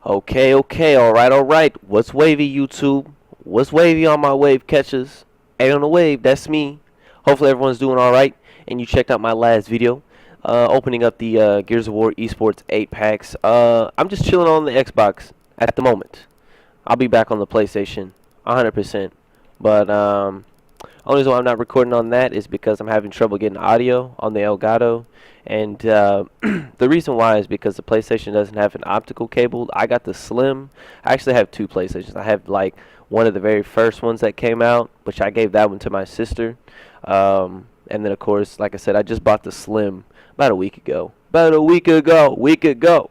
Okay, alright. What's wavy, YouTube? What's wavy on my wave catchers? Hey, on the wave, that's me. Hopefully everyone's doing alright, and you checked out my last video, opening up the Gears of War Esports 8 packs. I'm just chilling on the Xbox at the moment. I'll be back on the PlayStation, 100%. But, only reason why I'm not recording on that is because I'm having trouble getting audio on the Elgato. And the reason why is because the PlayStation doesn't have an optical cable. I got the Slim. I actually have two PlayStations. I have like one of the very first ones that came out, which I gave that one to my sister. And then of course, like I said, I just bought the Slim about a week ago. Week ago.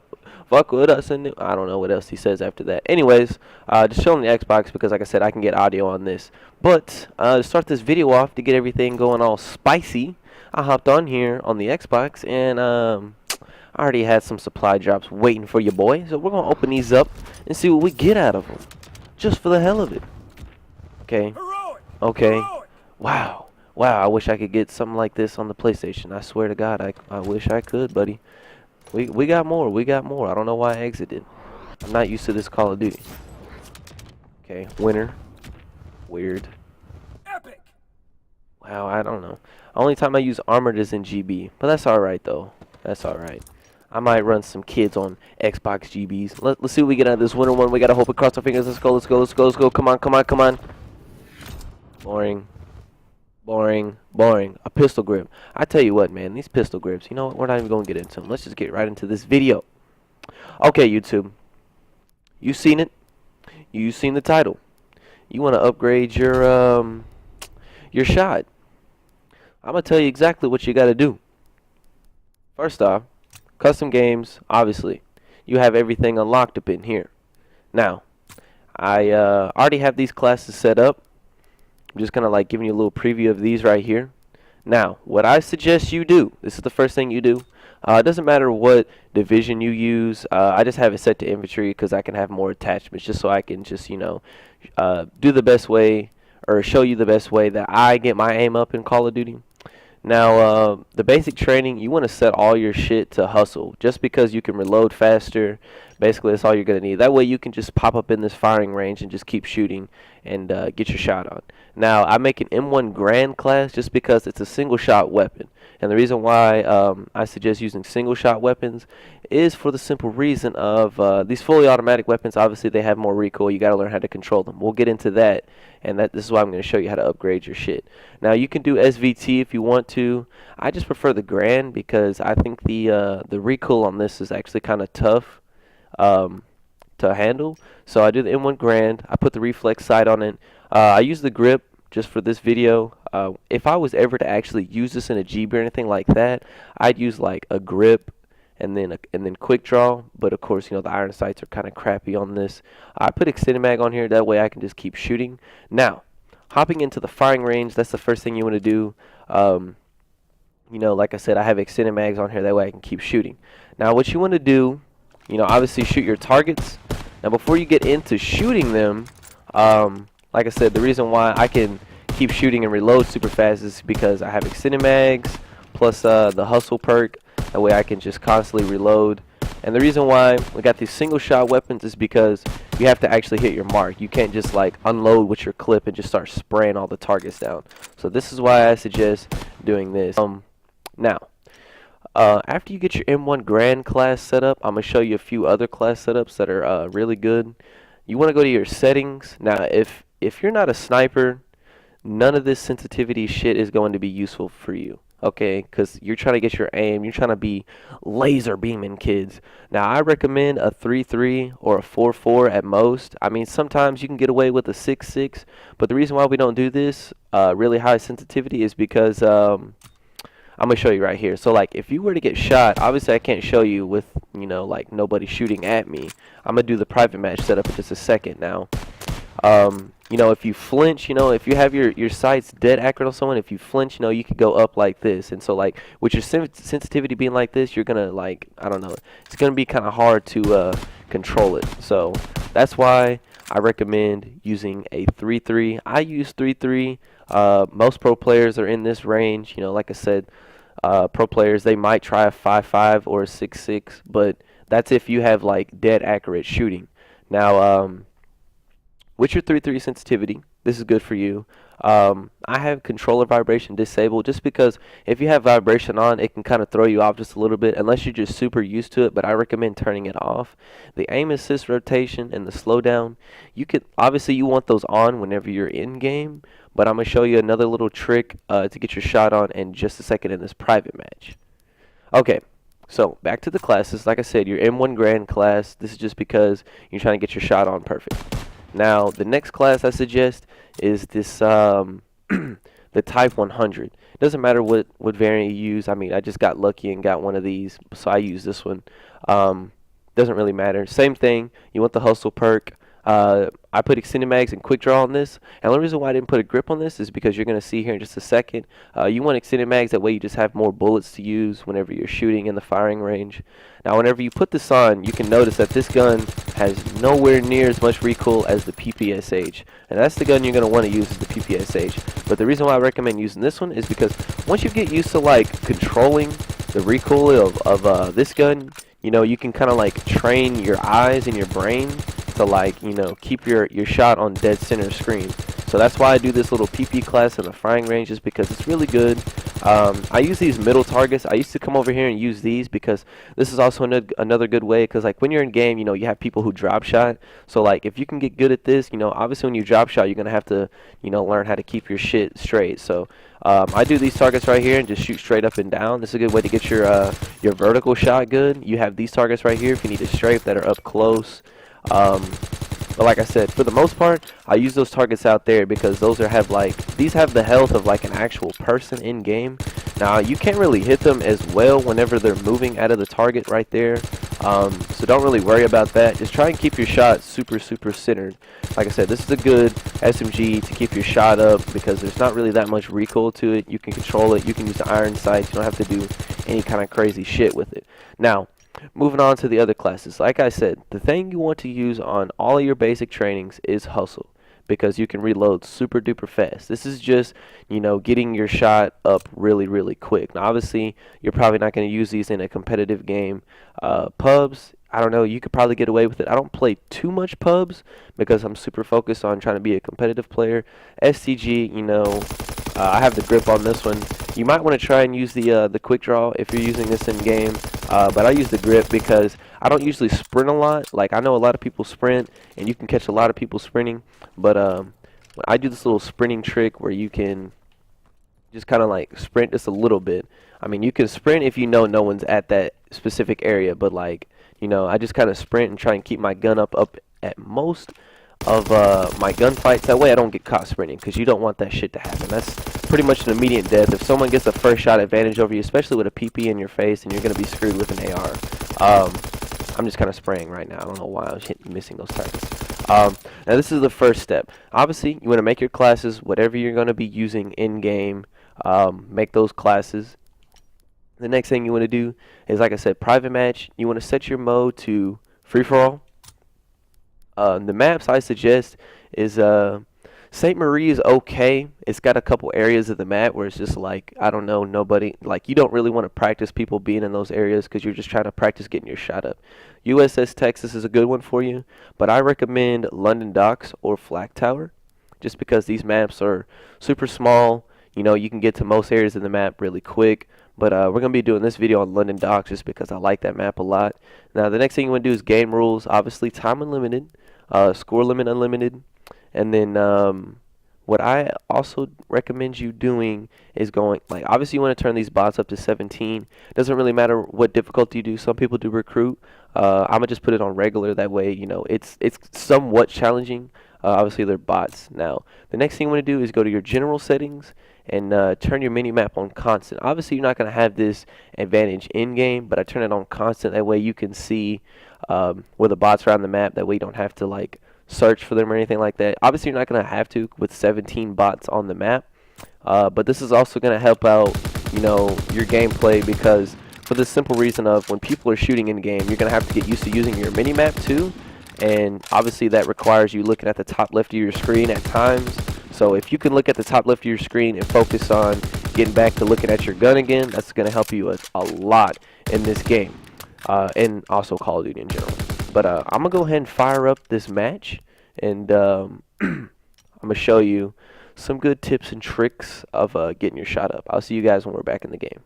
Fuck with us, and I don't know what else he says after that. Anyways, just showing the Xbox because, like I said, I can get audio on this. But to start this video off, to get everything going all spicy, I hopped on here on the Xbox, and I already had some supply drops waiting for your boy. So we're gonna open these up and see what we get out of them, just for the hell of it. Okay. Okay. Wow. Wow. I wish I could get something like this on the PlayStation. I swear to God, I wish I could, buddy. We got more. We got more. I don't know why I exited. I'm not used to this Call of Duty. Okay, winner. Weird. Epic. Wow, I don't know. Only time I use armored is in GB, but that's all right though. That's all right. I might run some kids on Xbox GBs. Let's see what we get out of this winner one. We gotta hope it cross our fingers. Let's go. Let's go. Let's go. Let's go. Come on. Come on. Come on. Boring. Boring, boring. A pistol grip. I tell you what, man, these pistol grips, you know what? We're not even going to get into them. Let's just get right into this video. Okay, YouTube. You seen it. You seen the title. You want to upgrade your shot. I'm going to tell you exactly what you got to do. First off, custom games, obviously. You have everything unlocked up in here. Now, I already have these classes set up. I'm just kind of like giving you a little preview of these right here. Now, what I suggest you do, this is the first thing you do. It doesn't matter what division you use. I just have it set to infantry because I can have more attachments just so I can just, you know, do the best way or show you the best way that I get my aim up in Call of Duty. Now, the basic training, you want to set all your shit to hustle just because you can reload faster. Basically, that's all you're going to need. That way you can just pop up in this firing range and just keep shooting and get your shot on. Now, I make an M1 Grand class just because it's a single shot weapon. And the reason why I suggest using single shot weapons is for the simple reason of these fully automatic weapons, obviously they have more recoil. You got to learn how to control them. We'll get into that. And this is why I'm going to show you how to upgrade your shit. Now, you can do SVT if you want to. I just prefer the Grand because I think the recoil on this is actually kind of tough to handle. So I do the M1 Grand. I put the reflex sight on it. I use the grip just for this video. If I was ever to actually use this in a GB or anything like that, I'd use like a grip and then quick draw. But of course, you know, the iron sights are kind of crappy on this. I put extended mag on here. That way I can just keep shooting. Now, hopping into the firing range, that's the first thing you want to do. You know, like I said, I have extended mags on here. That way I can keep shooting. Now, what you want to do, you know, obviously shoot your targets. Now, before you get into shooting them, like I said, the reason why I can keep shooting and reload super fast is because I have extended mags plus the hustle perk. That way I can just constantly reload. And the reason why we got these single shot weapons is because you have to actually hit your mark. You can't just like unload with your clip and just start spraying all the targets down. So this is why I suggest doing this. Now, after you get your M1 Grand class set up, I'm going to show you a few other class setups that are really good. You want to go to your settings. Now, if you're not a sniper, none of this sensitivity shit is going to be useful for you. Okay, because you're trying to get your aim. You're trying to be laser beaming kids. Now, I recommend a 3.3 or a 4.4 at most. I mean, sometimes you can get away with a 6.6. But the reason why we don't do this really high sensitivity is because I'm going to show you right here. So, like, if you were to get shot, obviously I can't show you with, you know, like, nobody shooting at me. I'm going to do the private match setup in just a second now. You know, if you flinch, you know, if you have your sights dead accurate on someone, if you flinch, you know, you could go up like this. And so, like, with your sensitivity being like this, you're going to, like, I don't know, it's going to be kind of hard to control it. So, that's why I recommend using a 3.3. I use 3.3. Most pro players are in this range. You know, like I said, pro players, they might try a 5.5 or a 6.6, but that's if you have like dead accurate shooting. Now, with your 3.3 sensitivity, this is good for you. I have controller vibration disabled just because if you have vibration on, it can kind of throw you off just a little bit unless you're just super used to it, but I recommend turning it off. The aim assist rotation and the slowdown, you could obviously you want those on whenever you're in game, but I'm going to show you another little trick to get your shot on in just a second in this private match. Okay, so back to the classes. Like I said, your M1 Grand class, this is just because you're trying to get your shot on perfect. Now, the next class I suggest is this, the Type 100. Doesn't matter what variant you use. I mean, I just got lucky and got one of these, so I use this one. Doesn't really matter. Same thing. You want the hustle perk. I put extended mags and quick draw on this. And the only reason why I didn't put a grip on this is because you're going to see here in just a second. You want extended mags, that way you just have more bullets to use whenever you're shooting in the firing range. Now, whenever you put this on, you can notice that this gun has nowhere near as much recoil as the PPSH. And that's the gun you're going to want to use, is the PPSH. But the reason why I recommend using this one is because once you get used to like controlling the recoil of this gun, you know, you can kind of like train your eyes and your brain to like, you know, keep your shot on dead center screen. So that's why I do this little PP class in the firing range, is because it's really good. I use these middle targets. I used to come over here and use these because this is also another good way, because like when you're in game, you know, you have people who drop shot. So like if you can get good at this, you know, obviously when you drop shot, you're going to have to, you know, learn how to keep your shit straight. So I do these targets right here and just shoot straight up and down. This is a good way to get your vertical shot good. You have these targets right here if you need to strafe that are up close. But like I said, for the most part, I use those targets out there because those have the health of like an actual person in game. Now you can't really hit them as well whenever they're moving out of the target right there. So don't really worry about that. Just try and keep your shot super centered. Like I said, this is a good SMG to keep your shot up because there's not really that much recoil to it. You can control it. You can use the iron sights. You don't have to do any kind of crazy shit with it. Now, moving on to the other classes. Like I said, the thing you want to use on all of your basic trainings is hustle, because you can reload super duper fast. This is just, you know, getting your shot up really quick. Now obviously you're probably not going to use these in a competitive game. Pubs, I don't know, you could probably get away with it. I don't play too much pubs because I'm super focused on trying to be a competitive player. STG, you know, I have the grip on this one. You might want to try and use the quick draw if you're using this in game, but I use the grip because I don't usually sprint a lot. Like I know a lot of people sprint, and you can catch a lot of people sprinting, but I do this little sprinting trick where you can just kind of like sprint just a little bit. I mean, you can sprint if you know no one's at that specific area, but like, you know, I just kind of sprint and try and keep my gun up at most of my gunfights. That way I don't get caught sprinting, because you don't want that shit to happen. That's pretty much an immediate death. If someone gets a first shot advantage over you, especially with a PP in your face, and you're going to be screwed with an AR. I'm just kind of spraying right now. I don't know why I was missing those targets. Now this is the first step. Obviously, you want to make your classes, whatever you're going to be using in-game, make those classes. The next thing you want to do is, like I said, private match. You want to set your mode to free-for-all. The maps I suggest is St. Marie is okay. It's got a couple areas of the map where it's just like, I don't know, nobody, like you don't really want to practice people being in those areas because you're just trying to practice getting your shot up. USS Texas is a good one for you, but I recommend London Docks or Flak Tower just because these maps are super small. You know, you can get to most areas of the map really quick. But we're going to be doing this video on London Docks just because I like that map a lot. Now, the next thing you want to do is game rules. Obviously, time unlimited, score limit unlimited. And then what I also recommend you doing is going, like, obviously you want to turn these bots up to 17. Doesn't really matter what difficulty you do. Some people do recruit. I'm going to just put it on regular. That way, you know, it's somewhat challenging. Obviously, they're bots. Now, the next thing you want to do is go to your general settings and turn your mini-map on constant. Obviously, you're not going to have this advantage in-game, but I turn it on constant. That way you can see where the bots are on the map. That way you don't have to, like, search for them or anything like that. Obviously, you're not going to have to with 17 bots on the map, but this is also going to help out, you know, your gameplay, because for the simple reason of when people are shooting in-game, you're going to have to get used to using your mini-map too, and obviously that requires you looking at the top left of your screen at times. So if you can look at the top left of your screen and focus on getting back to looking at your gun again, that's going to help you a lot in this game, and also Call of Duty in general. But I'm going to go ahead and fire up this match, and I'm going to show you some good tips and tricks of getting your shot up. I'll see you guys when we're back in the game.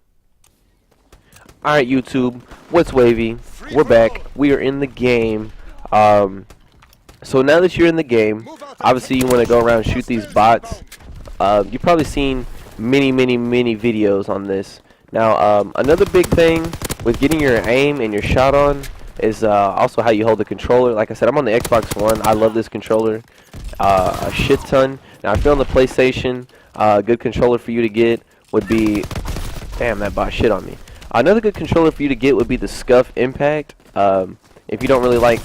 Alright, YouTube, what's wavy? We're back. We are in the game. So now that you're in the game, obviously you want to go around and shoot these bots. You've probably seen many videos on this. Now, another big thing with getting your aim and your shot on is also how you hold the controller. Like I said, I'm on the Xbox One. I love this controller a shit ton. Now, if you're on the PlayStation, a good controller for you to get would be... Damn, that bot shit on me. Another good controller for you to get would be the Scuff Impact. If you don't really like...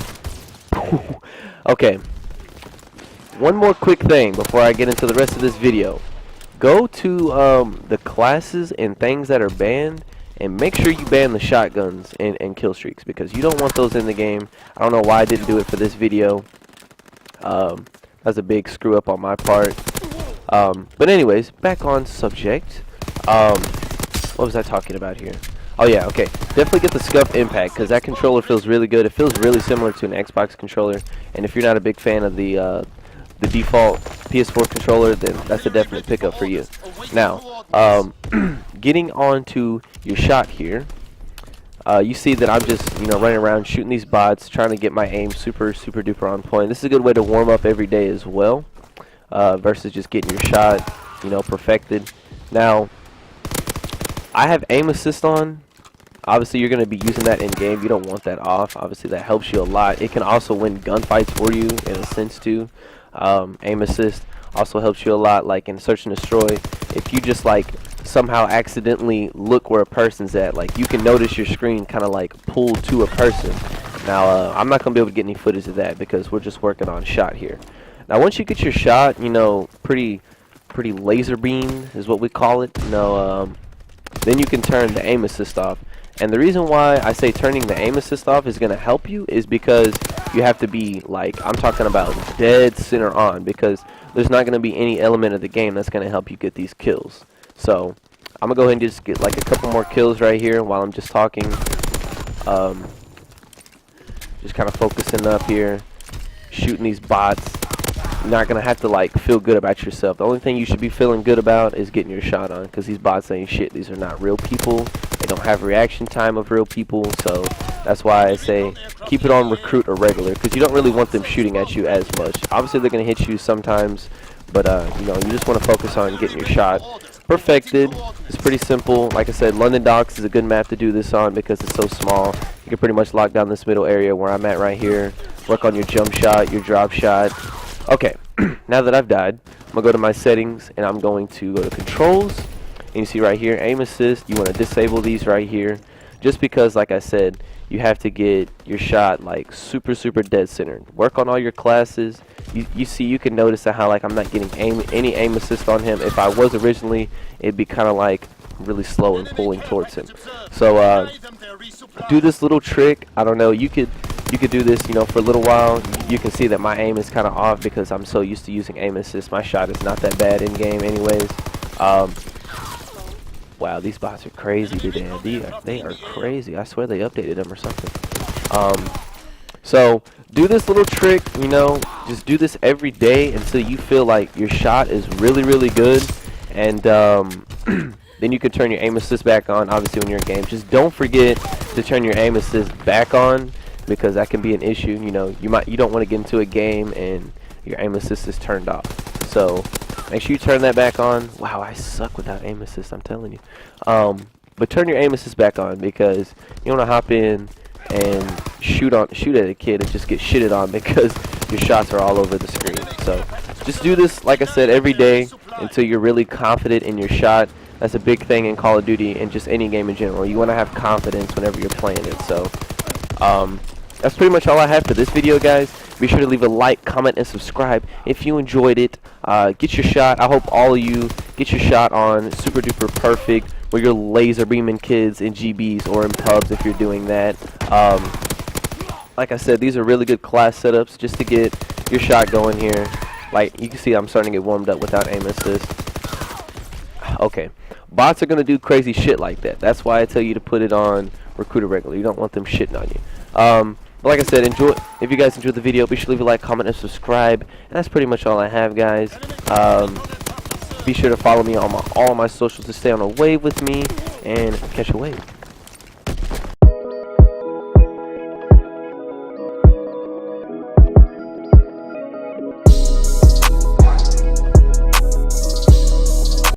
Okay. One more quick thing before I get into the rest of this video. Go to the classes and things that are banned, and make sure you ban the shotguns and kill streaks, because you don't want those in the game. I don't know why I didn't do it for this video. That's a big screw up on my part. But anyways, back on subject. What was I talking about here? Oh yeah, okay. Definitely get the Scuff Impact, because that controller feels really good. It feels really similar to an Xbox controller. And if you're not a big fan of the default PS4 controller, then that's a definite pickup for you. Now, getting on to your shot here. You see that I'm just, running around shooting these bots, trying to get my aim super duper on point. This is a good way to warm up every day as well, versus just getting your shot, perfected. Now, I have aim assist on. Obviously, you're going to be using that in game. You don't want that off. Obviously, that helps you a lot. It can also win gunfights for you in a sense too. Aim assist also helps you a lot, like in search and destroy. If you just somehow accidentally look where a person's at, you can notice your screen kind of pulled to a person. Now, I'm not going to be able to get any footage of that because we're just working on shot here. Now, once you get your shot, pretty laser beam is what we call it. Then you can turn the aim assist off. And the reason why I say turning the aim assist off is going to help you is because you have to be, I'm talking about dead center on, because there's not going to be any element of the game that's going to help you get these kills. So, I'm going to go ahead and just get a couple more kills right here while I'm just talking. Just kind of focusing up here, shooting these bots. You're not going to have to feel good about yourself. The only thing you should be feeling good about is getting your shot on, because these bots ain't shit. These are not real people. They don't have reaction time of real people, so that's why I say keep it on recruit or regular, because you don't really want them shooting at you as much. Obviously, they're going to hit you sometimes, but you just want to focus on getting your shot perfected. It's pretty simple. Like I said, London Docks is a good map to do this on because it's so small. You can pretty much lock down this middle area where I'm at right here. Work on your jump shot, your drop shot. Okay, now that I've died, I'm going to go to my settings, and I'm going to go to controls. And you see right here, aim assist. You want to disable these right here, just because, like I said, you have to get your shot super dead centered. Work on all your classes. You see, you can notice how I'm not getting any aim assist on him. If I was originally, it'd be kind of really slow and pulling towards him. So do this little trick. I don't know. You could do this, for a little while. You can see that my aim is kind of off because I'm so used to using aim assist. My shot is not that bad in game, anyways. Wow, these bots are crazy today. They are crazy. I swear they updated them or something. So do this little trick. Just do this every day until you feel like your shot is really good, and then you can turn your aim assist back on. Obviously, when you're in game, just don't forget to turn your aim assist back on, because that can be an issue. You don't want to get into a game and your aim assist is turned off. So make sure you turn that back on. Wow, I suck without aim assist, I'm telling you. But turn your aim assist back on, because you want to hop in and shoot at a kid and just get shitted on because your shots are all over the screen. So just do this, like I said, every day until you're really confident in your shot. That's a big thing in Call of Duty and just any game in general. You want to have confidence whenever you're playing it. So that's pretty much all I have for this video, guys. Be sure to leave a like, comment, and subscribe if you enjoyed it. Get your shot. I hope all of you get your shot on super duper perfect, where you're laser beaming kids in GBs or in pubs if you're doing that. Like I said, these are really good class setups just to get your shot going here. You can see I'm starting to get warmed up without aim assist. Okay. Bots are going to do crazy shit like that. That's why I tell you to put it on Recruiter regularly. You don't want them shitting on you. But like I said, enjoy. If you guys enjoyed the video, be sure to leave a like, comment, and subscribe. And that's pretty much all I have, guys. Be sure to follow me on all of my socials to stay on a wave with me and catch a wave.